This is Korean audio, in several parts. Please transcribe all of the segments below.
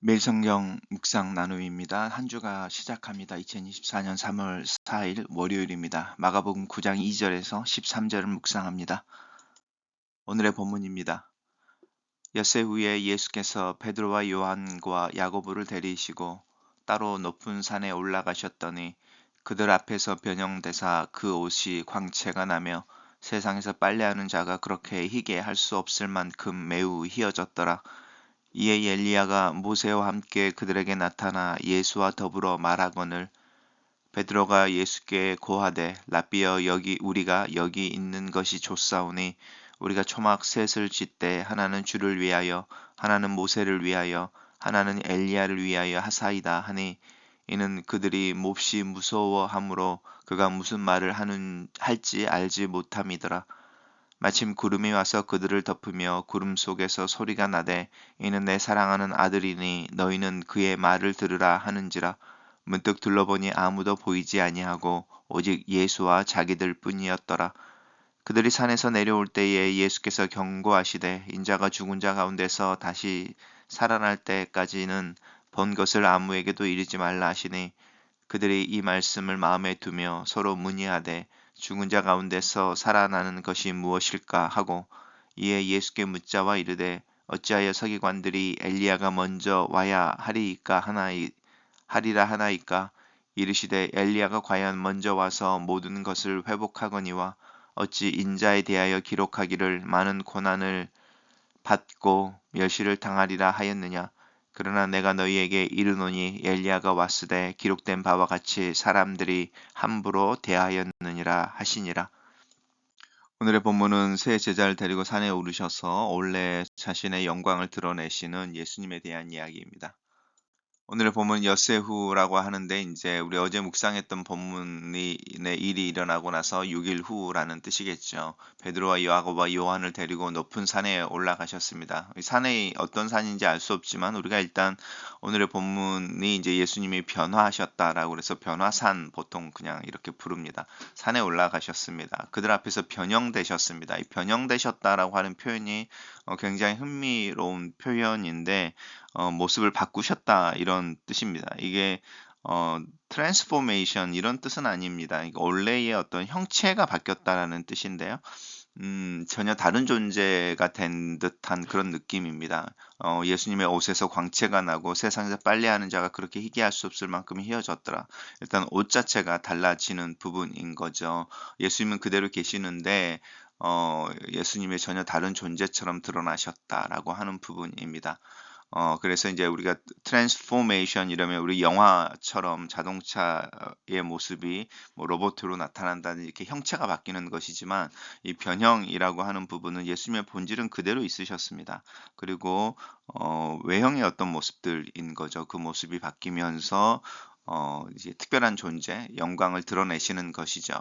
매일 성경 묵상 나눔입니다. 한 주가 시작합니다. 2024년 3월 4일 월요일입니다. 마가복음 9장 2절에서 13절을 묵상합니다. 오늘의 본문입니다. 엿새 후에 예수께서 베드로와 요한과 야고보를 데리시고 따로 높은 산에 올라가셨더니 그들 앞에서 변형되사 그 옷이 광채가 나며 세상에서 빨래하는 자가 그렇게 희게 할 수 없을 만큼 매우 희어졌더라. 이에 엘리야가 모세와 함께 그들에게 나타나 예수와 더불어 말하거늘 베드로가 예수께 고하되 랍비여 여기 우리가 여기 있는 것이 좋사오니 우리가 초막 셋을 짓되 하나는 주를 위하여 하나는 모세를 위하여 하나는 엘리야를 위하여 하사이다 하니 이는 그들이 몹시 무서워하므로 그가 무슨 말을 할지 알지 못함이더라. 마침 구름이 와서 그들을 덮으며 구름 속에서 소리가 나되 이는 내 사랑하는 아들이니 너희는 그의 말을 들으라 하는지라. 문득 둘러보니 아무도 보이지 아니하고 오직 예수와 자기들 뿐이었더라. 그들이 산에서 내려올 때에 예수께서 경고하시되 인자가 죽은 자 가운데서 다시 살아날 때까지는 본 것을 아무에게도 이르지 말라 하시니 그들이 이 말씀을 마음에 두며 서로 문의하되 죽은 자 가운데서 살아나는 것이 무엇일까 하고 이에 예수께 묻자와 이르되 어찌하여 서기관들이 엘리야가 먼저 와야 하리라 하나이까. 이르시되 엘리야가 과연 먼저 와서 모든 것을 회복하거니와 어찌 인자에 대하여 기록하기를 많은 고난을 받고 멸시를 당하리라 하였느냐. 그러나 내가 너희에게 이르노니 엘리야가 왔으되 기록된 바와 같이 사람들이 함부로 대하였느니라 하시니라. 오늘의 본문은 새 제자를 데리고 산에 오르셔서 원래 자신의 영광을 드러내시는 예수님에 대한 이야기입니다. 오늘의 본문 엿새후라고 하는데 이제 우리 어제 묵상했던 본문이 일이 일어나고 나서 6일 후라는 뜻이겠죠. 베드로와 야고보와 요한을 데리고 높은 산에 올라가셨습니다. 이 산이 어떤 산인지 알 수 없지만 우리가 일단 오늘의 본문이 이제 예수님이 변화하셨다라고 그래서 변화산 보통 그냥 이렇게 부릅니다. 산에 올라가셨습니다. 그들 앞에서 변형되셨습니다. 이 변형되셨다라고 하는 표현이 굉장히 흥미로운 표현인데 모습을 바꾸셨다 이런 뜻입니다. 이게 어 트랜스포메이션 이런 뜻은 아닙니다. 이거 원래의 어떤 형체가 바뀌었다라는 뜻인데요. 전혀 다른 존재가 된 듯한 그런 느낌입니다. 예수님의 옷에서 광채가 나고 세상에서 빨래하는 자가 그렇게 희귀할 수 없을 만큼 희어졌더라. 일단 옷 자체가 달라지는 부분인 거죠. 예수님은 그대로 계시는데 예수님의 전혀 다른 존재처럼 드러나셨다라고 하는 부분입니다. 그래서 이제 우리가 트랜스포메이션 이러면 우리 영화처럼 자동차의 모습이 뭐 로봇으로 나타난다는 이렇게 형체가 바뀌는 것이지만 이 변형이라고 하는 부분은 예수님의 본질은 그대로 있으셨습니다. 그리고 외형의 어떤 모습들인 거죠. 그 모습이 바뀌면서 이제 특별한 존재, 영광을 드러내시는 것이죠.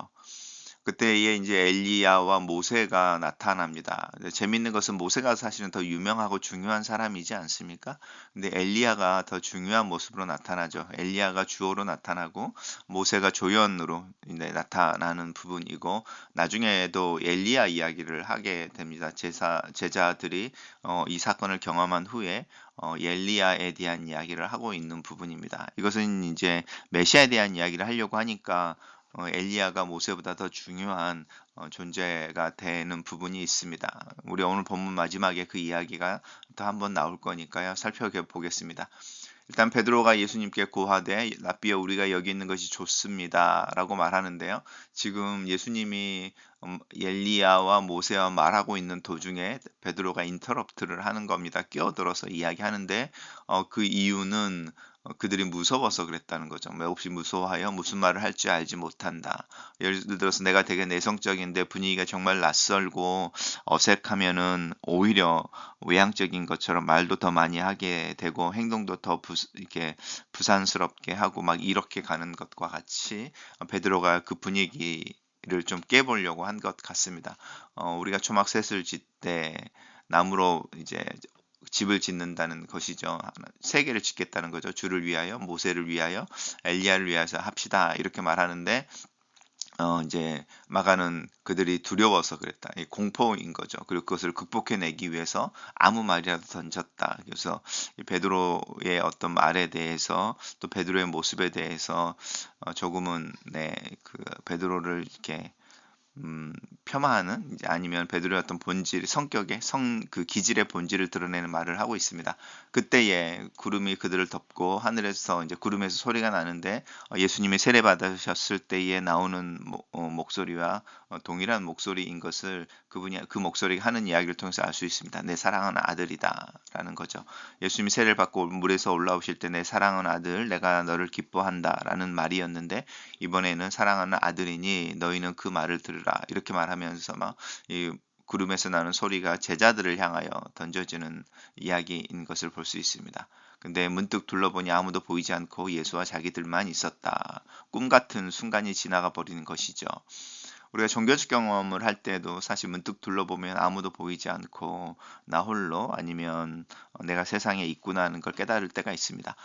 그때에 이제 엘리야와 모세가 나타납니다. 근데 재밌는 것은 모세가 사실은 더 유명하고 중요한 사람이지 않습니까? 근데 엘리야가 더 중요한 모습으로 나타나죠. 엘리야가 주어로 나타나고 모세가 조연으로 이제 나타나는 부분이고 나중에도 엘리야 이야기를 하게 됩니다. 제자들이 이 사건을 경험한 후에 엘리야에 대한 이야기를 하고 있는 부분입니다. 이것은 이제 메시아에 대한 이야기를 하려고 하니까 엘리야가 모세보다 더 중요한 존재가 되는 부분이 있습니다. 우리 오늘 본문 마지막에 그 이야기가 또 한번 나올 거니까요. 살펴보겠습니다. 일단 베드로가 예수님께 고하되 랍비여 우리가 여기 있는 것이 좋습니다라고 말하는데요. 지금 예수님이 엘리야와 모세와 말하고 있는 도중에 베드로가 인터럽트를 하는 겁니다. 끼어들어서 이야기하는데 그 이유는 그들이 무서워서 그랬다는 거죠. 몹시 무서워하여 무슨 말을 할 줄 알지 못한다. 예를 들어서 내가 되게 내성적인데 분위기가 정말 낯설고 어색하면은 오히려 외향적인 것처럼 말도 더 많이 하게 되고 행동도 더 이렇게 부산스럽게 하고 막 이렇게 가는 것과 같이 베드로가 그 분위기를 좀 깨보려고 한 것 같습니다. 우리가 초막셋을 짓 때 나무로 이제 집을 짓는다는 것이죠. 세 개를 짓겠다는 거죠. 주를 위하여, 모세를 위하여, 엘리야를 위해서 합시다. 이렇게 말하는데 이제 마가는 그들이 두려워서 그랬다. 이 공포인 거죠. 그리고 그것을 극복해내기 위해서 아무 말이라도 던졌다. 그래서 이 베드로의 어떤 말에 대해서 또 베드로의 모습에 대해서 조금은 그 베드로를 이렇게 폄하하는 이제 아니면 베드로의 어떤 본질, 성격의 그 기질의 본질을 드러내는 말을 하고 있습니다. 그때에 구름이 그들을 덮고 하늘에서 이제 구름에서 소리가 나는데 예수님이 세례 받으셨을 때에 나오는 목소리와 동일한 목소리인 것을 그분이 그 목소리가 하는 이야기를 통해서 알 수 있습니다. 내 사랑하는 아들이다라는 거죠. 예수님이 세례를 받고 물에서 올라오실 때 내 사랑하는 아들, 내가 너를 기뻐한다라는 말이었는데 이번에는 사랑하는 아들이니 너희는 그 말을 들으라 이렇게 말하면서 막 이 구름에서 나는 소리가 제자들을 향하여 던져지는 이야기인 것을 볼 수 있습니다. 근데 문득 둘러보니 아무도 보이지 않고 예수와 자기들만 있었다. 꿈 같은 순간이 지나가 버리는 것이죠. 우리가 종교적 경험을 할 때도 사실 문득 둘러보면 아무도 보이지 않고 나 홀로 아니면 내가 세상에 있구나 하는 걸 깨달을 때가 있습니다.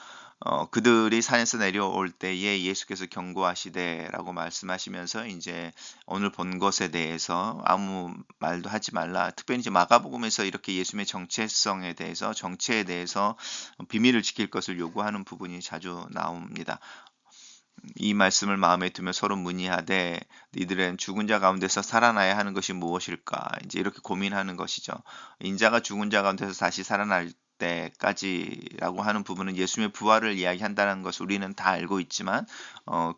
그들이 산에서 내려올 때에 예수께서 경고하시되라고 말씀하시면서 이제 오늘 본 것에 대해서 아무 말도 하지 말라. 특별히 이제 마가복음에서 이렇게 예수님의 정체성에 대해서 정체에 대해서 비밀을 지킬 것을 요구하는 부분이 자주 나옵니다. 이 말씀을 마음에 두며 서로 문의하되 이들은 죽은 자 가운데서 살아나야 하는 것이 무엇일까? 이제 이렇게 고민하는 것이죠. 인자가 죽은 자 가운데서 다시 살아날 때까지라고 하는 부분은 예수님의 부활을 이야기한다는 것을 우리는 다 알고 있지만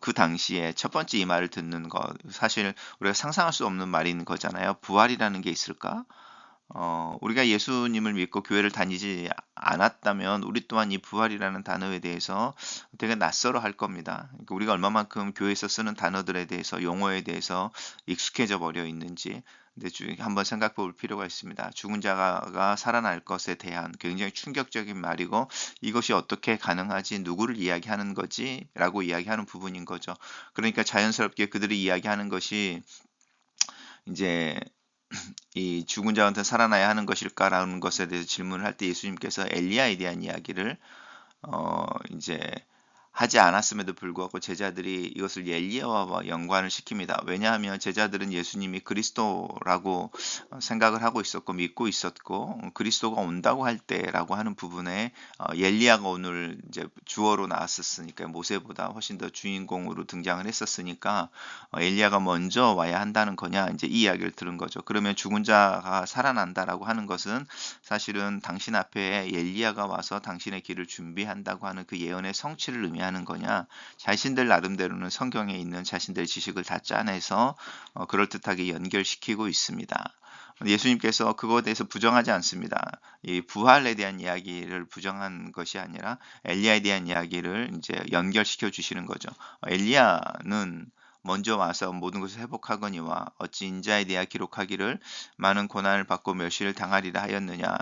그 당시에 첫 번째 이 말을 듣는 것 사실 우리가 상상할 수 없는 말인 거잖아요. 부활이라는 게 있을까? 우리가 예수님을 믿고 교회를 다니지 않았다면 우리 또한 이 부활이라는 단어에 대해서 되게 낯설어 할 겁니다. 그러니까 우리가 얼마만큼 교회에서 쓰는 단어들에 대해서 용어에 대해서 익숙해져 버려 있는지 근데 한번 생각해 볼 필요가 있습니다. 죽은 자가 살아날 것에 대한 굉장히 충격적인 말이고 이것이 어떻게 가능하지 누구를 이야기하는 거지? 라고 이야기하는 부분인 거죠. 그러니까 자연스럽게 그들이 이야기하는 것이 이제 이 죽은 자한테 살아나야 하는 것일까라는 것에 대해서 질문을 할 때 예수님께서 엘리야에 대한 이야기를 이제 하지 않았음에도 불구하고 제자들이 이것을 엘리야와 연관을 시킵니다. 왜냐하면 제자들은 예수님이 그리스도라고 생각을 하고 있었고 믿고 있었고 그리스도가 온다고 할 때라고 하는 부분에 엘리야가 오늘 이제 주어로 나왔었으니까 모세보다 훨씬 더 주인공으로 등장을 했었으니까 엘리야가 먼저 와야 한다는 거냐 이제 이 이야기를 들은 거죠. 그러면 죽은 자가 살아난다라고 하는 것은 사실은 당신 앞에 엘리야가 와서 당신의 길을 준비한다고 하는 그 예언의 성취를 의미하는 거냐? 자신들 나름대로는 성경에 있는 자신들의 지식을 다 짜내서 그럴듯하게 연결시키고 있습니다. 예수님께서 그거에 대해서 부정하지 않습니다. 이 부활에 대한 이야기를 부정한 것이 아니라 엘리야에 대한 이야기를 이제 연결시켜 주시는 거죠. 엘리야는 먼저 와서 모든 것을 회복하거니와 어찌 인자에 대하여 기록하기를 많은 고난을 받고 멸시를 당하리라 하였느냐.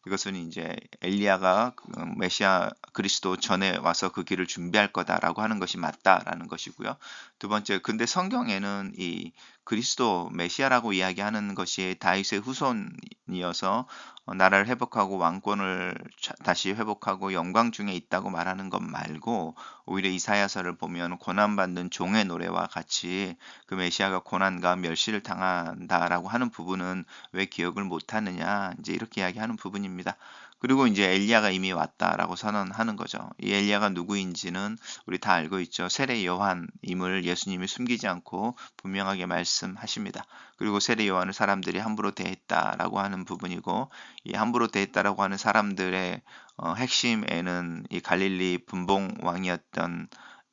이것은 이제 엘리야가 메시아 그리스도 전에 와서 그 길을 준비할 거다라고 하는 것이 맞다라는 것이고요. 두 번째, 근데 성경에는 이 그리스도 메시아라고 이야기하는 것이 다윗의 후손이어서 나라를 회복하고 왕권을 다시 회복하고 영광 중에 있다고 말하는 것 말고 오히려 이사야서를 보면 고난받는 종의 노래와 같이 그 메시아가 고난과 멸시를 당한다라고 하는 부분은 왜 기억을 못하느냐 이제 이렇게 이야기하는 부분입니다. 그리고 이제 엘리야가 이미 왔다라고 선언하는 거죠. 이 엘리야가 누구인지는 우리 다 알고 있죠. 세례 요한임을 예수님이 숨기지 않고 분명하게 말씀하십니다. 그리고 세례 요한을 사람들이 함부로 대했다라고 하는 부분이고 이 함부로 대했다라고 하는 사람들의 핵심에는 이 갈릴리 분봉 왕이었던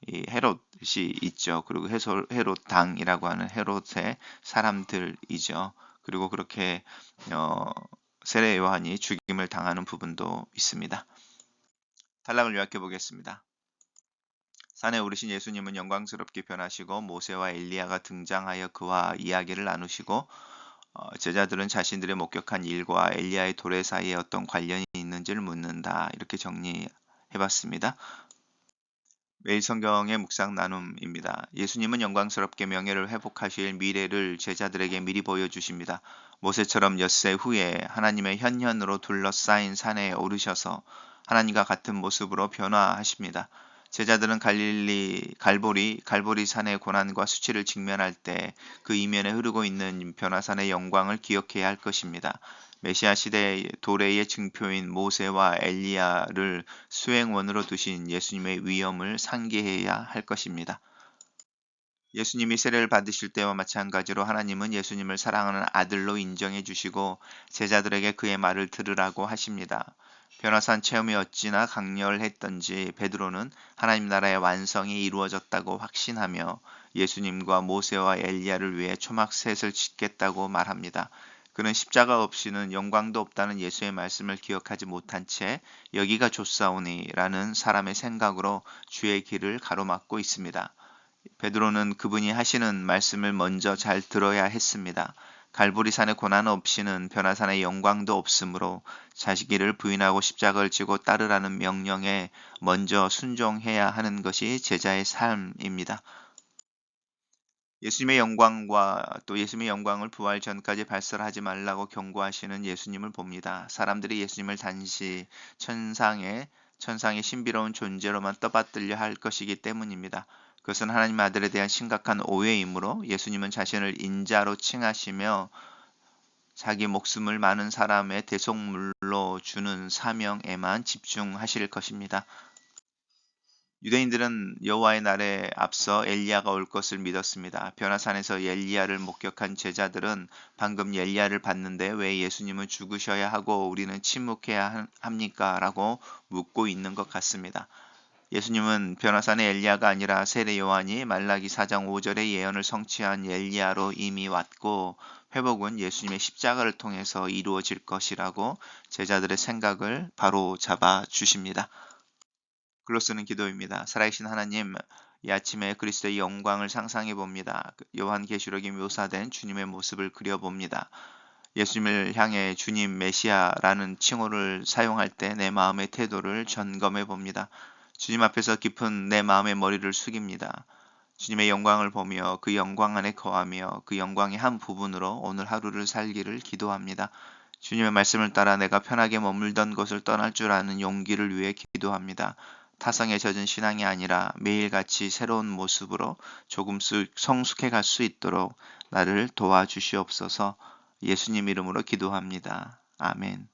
이 헤롯이 있죠. 그리고 헤롯 당이라고 하는 헤롯의 사람들이죠. 그리고 그렇게 어, 세례 요한이 죽임을 당하는 부분도 있습니다. 단락을 요약해 보겠습니다. 산에 오르신 예수님은 영광스럽게 변하시고 모세와 엘리야가 등장하여 그와 이야기를 나누시고 제자들은 자신들의 목격한 일과 엘리야의 도래 사이에 어떤 관련이 있는지를 묻는다. 이렇게 정리해 봤습니다. 매일 성경의 묵상 나눔입니다. 예수님은 영광스럽게 명예를 회복하실 미래를 제자들에게 미리 보여주십니다. 모세처럼 엿새 후에 하나님의 현현으로 둘러싸인 산에 오르셔서 하나님과 같은 모습으로 변화하십니다. 제자들은 갈보리 산의 고난과 수치를 직면할 때 그 이면에 흐르고 있는 변화산의 영광을 기억해야 할 것입니다. 메시아 시대의 도래의 증표인 모세와 엘리야를 수행원으로 두신 예수님의 위엄을 상기해야 할 것입니다. 예수님이 세례를 받으실 때와 마찬가지로 하나님은 예수님을 사랑하는 아들로 인정해 주시고 제자들에게 그의 말을 들으라고 하십니다. 변화산 체험이 어찌나 강렬했던지 베드로는 하나님 나라의 완성이 이루어졌다고 확신하며 예수님과 모세와 엘리야를 위해 초막셋을 짓겠다고 말합니다. 그는 십자가 없이는 영광도 없다는 예수의 말씀을 기억하지 못한 채 여기가 좋사오니라는 사람의 생각으로 주의 길을 가로막고 있습니다. 베드로는 그분이 하시는 말씀을 먼저 잘 들어야 했습니다. 갈보리산의 고난 없이는 변화산의 영광도 없으므로 자기를 부인하고 십자가를 지고 따르라는 명령에 먼저 순종해야 하는 것이 제자의 삶입니다. 예수님의 영광과 또 예수님의 영광을 부활 전까지 발설하지 말라고 경고하시는 예수님을 봅니다. 사람들이 예수님을 단시 천상의 신비로운 존재로만 떠받들려 할 것이기 때문입니다. 그것은 하나님 아들에 대한 심각한 오해이므로 예수님은 자신을 인자로 칭하시며 자기 목숨을 많은 사람의 대속물로 주는 사명에만 집중하실 것입니다. 유대인들은 여호와의 날에 앞서 엘리야가 올 것을 믿었습니다. 변화산에서 엘리야를 목격한 제자들은 방금 엘리야를 봤는데 왜 예수님은 죽으셔야 하고 우리는 침묵해야 합니까? 라고 묻고 있는 것 같습니다. 예수님은 변화산의 엘리야가 아니라 세례 요한이 말라기 4장 5절의 예언을 성취한 엘리야로 이미 왔고 회복은 예수님의 십자가를 통해서 이루어질 것이라고 제자들의 생각을 바로 잡아 주십니다. 글로 쓰는 기도입니다. 살아계신 하나님, 이 아침에 그리스도의 영광을 상상해 봅니다. 요한계시록에 묘사된 주님의 모습을 그려봅니다. 예수님을 향해 주님 메시아라는 칭호를 사용할 때 내 마음의 태도를 점검해 봅니다. 주님 앞에서 깊은 내 마음의 머리를 숙입니다. 주님의 영광을 보며 그 영광 안에 거하며 그 영광의 한 부분으로 오늘 하루를 살기를 기도합니다. 주님의 말씀을 따라 내가 편하게 머물던 곳을 떠날 줄 아는 용기를 위해 기도합니다. 타성에 젖은 신앙이 아니라 매일같이 새로운 모습으로 조금씩 성숙해 갈 수 있도록 나를 도와주시옵소서. 예수님 이름으로 기도합니다. 아멘.